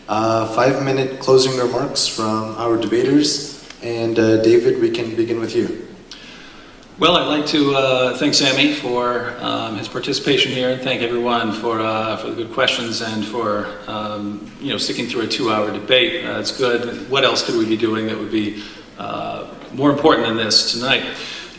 5-minute closing remarks from our debaters. And David, we can begin with you. Well, I'd like to thank Sammy for his participation here, and thank everyone for the good questions and for sticking through a 2-hour debate. It's good. What else could we be doing that would be more important than this tonight?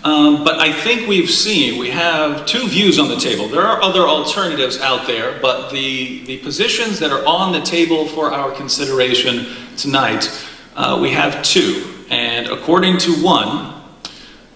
But I think we have two views on the table. There are other alternatives out there, but the positions that are on the table for our consideration tonight, we have two. And according to one,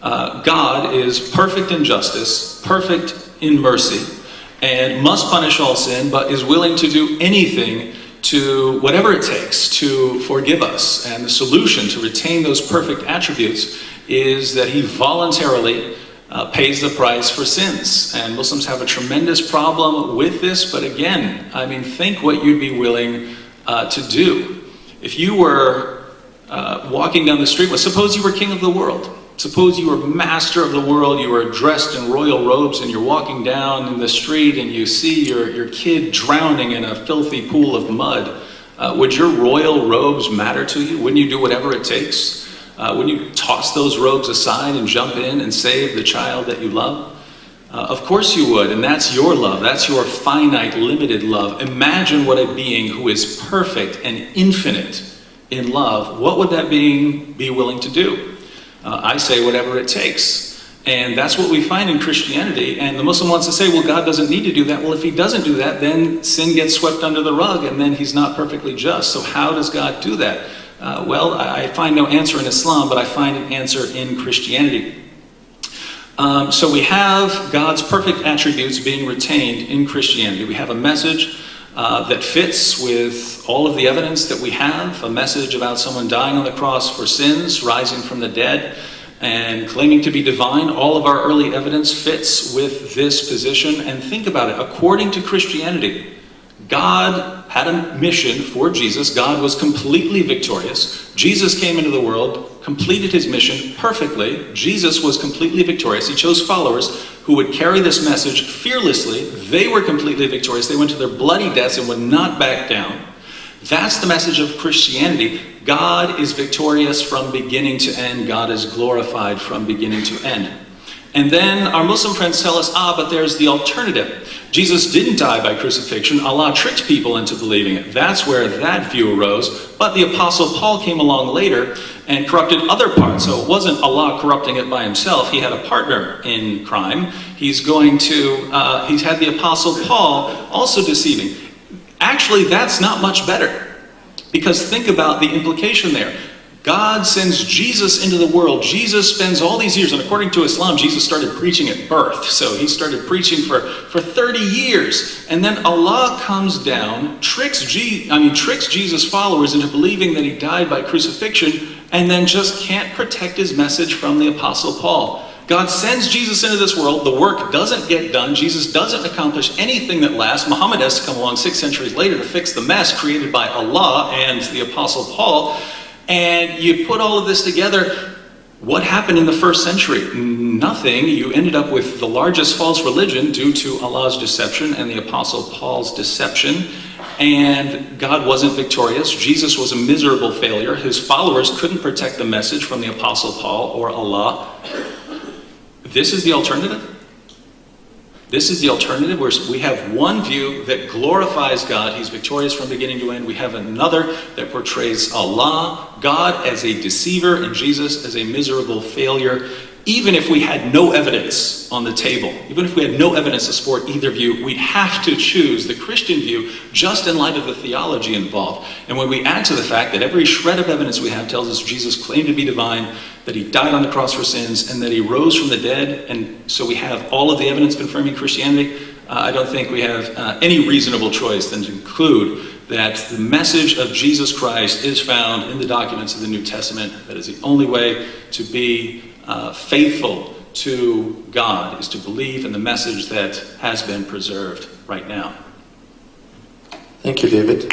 God is perfect in justice, perfect in mercy, and must punish all sin, but is willing to do anything, to whatever it takes, to forgive us. And the solution to retain those perfect attributes is that he voluntarily pays the price for sins. And Muslims have a tremendous problem with this, but again, I mean, think what you'd be willing to do. If you were walking down the street, well, suppose you were king of the world. Suppose you were master of the world, you were dressed in royal robes, and you're walking down in the street and you see your kid drowning in a filthy pool of mud. Would your royal robes matter to you? Wouldn't you do whatever it takes? Wouldn't you toss those robes aside and jump in and save the child that you love? Of course you would, and that's your love. That's your finite, limited love. Imagine what a being who is perfect and infinite in love, what would that being be willing to do? I say whatever it takes. And that's what we find in Christianity. And the Muslim wants to say, well, God doesn't need to do that. Well, if he doesn't do that, then sin gets swept under the rug, and then he's not perfectly just. So how does God do that? Well, I find no answer in Islam, but I find an answer in Christianity. So we have God's perfect attributes being retained in Christianity. We have a message that fits with all of the evidence that we have, a message about someone dying on the cross for sins, rising from the dead, and claiming to be divine. All of our early evidence fits with this position. And think about it. According to Christianity, God had a mission for Jesus. God was completely victorious. Jesus came into the world, completed his mission perfectly. Jesus was completely victorious. He chose followers who would carry this message fearlessly. They were completely victorious. They went to their bloody deaths and would not back down. That's the message of Christianity. God is victorious from beginning to end. God is glorified from beginning to end. And then our Muslim friends tell us, but there's the alternative. Jesus didn't die by crucifixion. Allah tricked people into believing it. That's where that view arose. But the Apostle Paul came along later and corrupted other parts. So it wasn't Allah corrupting it by himself. He had a partner in crime. He's had the Apostle Paul also deceiving. Actually, that's not much better. Because think about the implication there. God sends Jesus into the world. Jesus spends all these years, and according to Islam, Jesus started preaching at birth. So he started preaching for 30 years. And then Allah comes down, tricks Jesus' followers into believing that he died by crucifixion, and then just can't protect his message from the Apostle Paul. God sends Jesus into this world. The work doesn't get done. Jesus doesn't accomplish anything that lasts. Muhammad has to come along 6 centuries later to fix the mess created by Allah and the Apostle Paul. And you put all of this together, what happened in the first century? Nothing. You ended up with the largest false religion due to Allah's deception and the Apostle Paul's deception. And God wasn't victorious. Jesus was a miserable failure. His followers couldn't protect the message from the Apostle Paul or Allah. This is the alternative. This is the alternative, where we have one view that glorifies God. He's victorious from beginning to end. We have another that portrays Allah, God as a deceiver, and Jesus as a miserable failure. Even if we had no evidence on the table, even if we had no evidence to support either view, we'd have to choose the Christian view just in light of the theology involved. And when we add to the fact that every shred of evidence we have tells us Jesus claimed to be divine, that he died on the cross for sins, and that he rose from the dead, and so we have all of the evidence confirming Christianity, I don't think we have any reasonable choice than to conclude that the message of Jesus Christ is found in the documents of the New Testament. That is the only way to be faithful to God, is to believe in the message that has been preserved right now. Thank you, David.